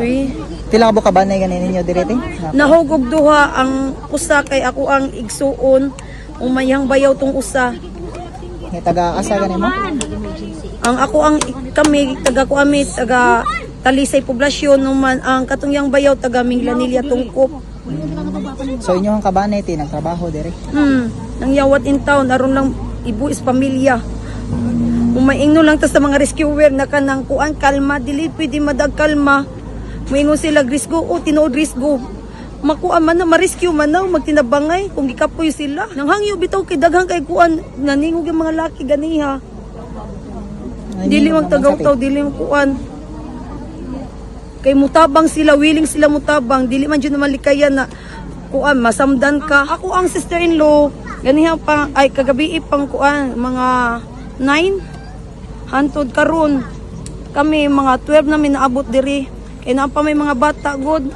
Uy. Pila ka kabanay ganin ninyo direte? Nahugog duha ang usa kay ako ang igsuon. Umayang bayaw tong usa. Nga taga asa ganin mo? Ang ako ang kami taga Talisay poblasyon naman ang katungyang bayaw taga Minglanilla Tungkop. So inyo ang kabanay ti nagtrabaho dire. Nang yawat in town aron lang ibuis pamilya. Umaingno lang ta sa mga rescuer na kanang kuan kalma dili pwede madag kalma. Moingon sila risgo o tinuod risgo. Makuha man na ma-rescue man na magtinabangay kung gikapoy sila. Nang hangyo bitaw kay daghang kay kuan naningog yung mga laki ganiha. Dili man tagaw-taw dili man kuan. Kay mutabang sila, willing sila mutabang, dili man jud naman likayan na kuan masamdan ka. Ako ang sister-in-law, ganiha pa ay kagabi pang kuan mga 9 hantod karon. Kami mga 12 na naabot diri. Kay na pa may mga bata god.